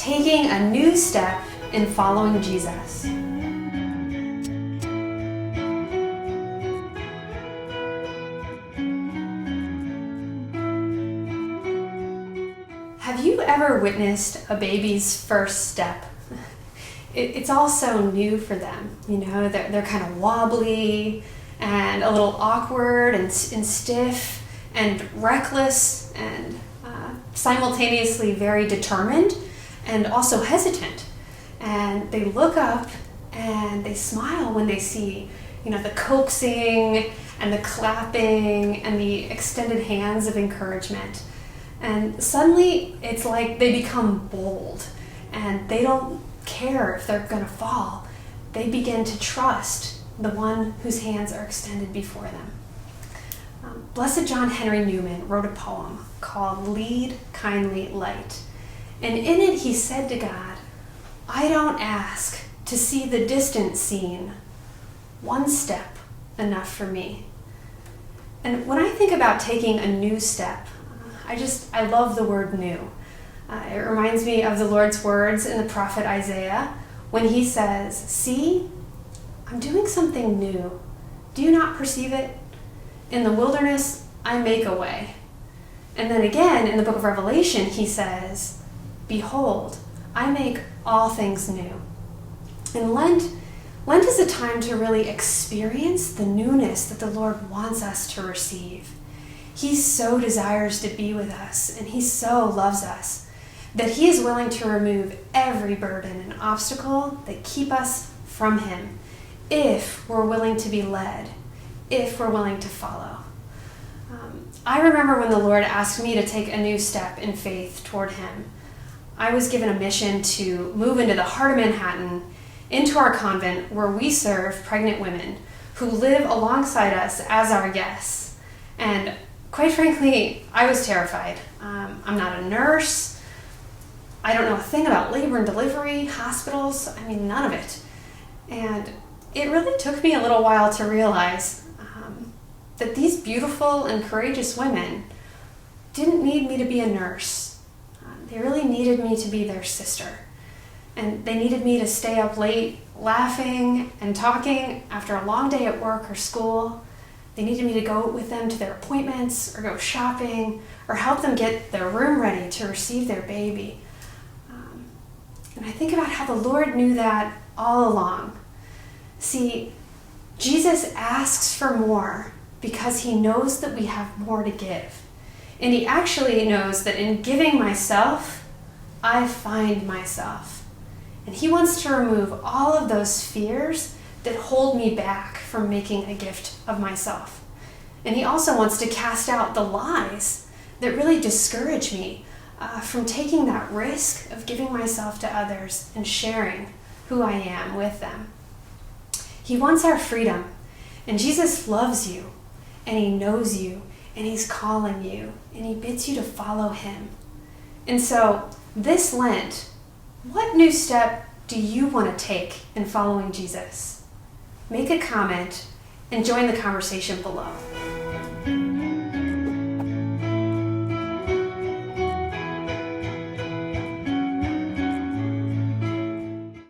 taking a new step in following Jesus. Have you ever witnessed a baby's first step? It's all so new for them, they're kind of wobbly and a little awkward and stiff and reckless and simultaneously very determined and also hesitant. And they look up and they smile when they see, the coaxing and the clapping and the extended hands of encouragement. And suddenly it's like they become bold and they don't care if they're going to fall. They begin to trust the one whose hands are extended before them. Blessed John Henry Newman wrote a poem called Lead, Kindly Light. And in it he said to God, I don't ask to see the distant scene. One step enough for me. And when I think about taking a new step, I love the word new. It reminds me of the Lord's words in the prophet Isaiah when he says, see, I'm doing something new. Do you not perceive it? In the wilderness, I make a way. And then again in the book of Revelation, he says, behold, I make all things new. And Lent is a time to really experience the newness that the Lord wants us to receive. He so desires to be with us, and he so loves us that he is willing to remove every burden and obstacle that keep us from him if we're willing to be led, if we're willing to follow. I remember when the Lord asked me to take a new step in faith toward him. I was given a mission to move into the heart of Manhattan, into our convent where we serve pregnant women who live alongside us as our guests. And quite frankly, I was terrified. I'm not a nurse. I don't know a thing about labor and delivery, hospitals, none of it. And it really took me a little while to realize that these beautiful and courageous women didn't need me to be a nurse. They really needed me to be their sister. And they needed me to stay up late laughing and talking after a long day at work or school. They needed me to go with them to their appointments or go shopping or help them get their room ready to receive their baby. And I think about how the Lord knew that all along. See, Jesus asks for more because he knows that we have more to give. And he actually knows that in giving myself, I find myself. And he wants to remove all of those fears that hold me back from making a gift of myself. And he also wants to cast out the lies that really discourage me from taking that risk of giving myself to others and sharing who I am with them. He wants our freedom, and Jesus loves you, and he knows you, and he's calling you, and he bids you to follow him. And so this Lent, what new step do you want to take in following Jesus? Make a comment and join the conversation below.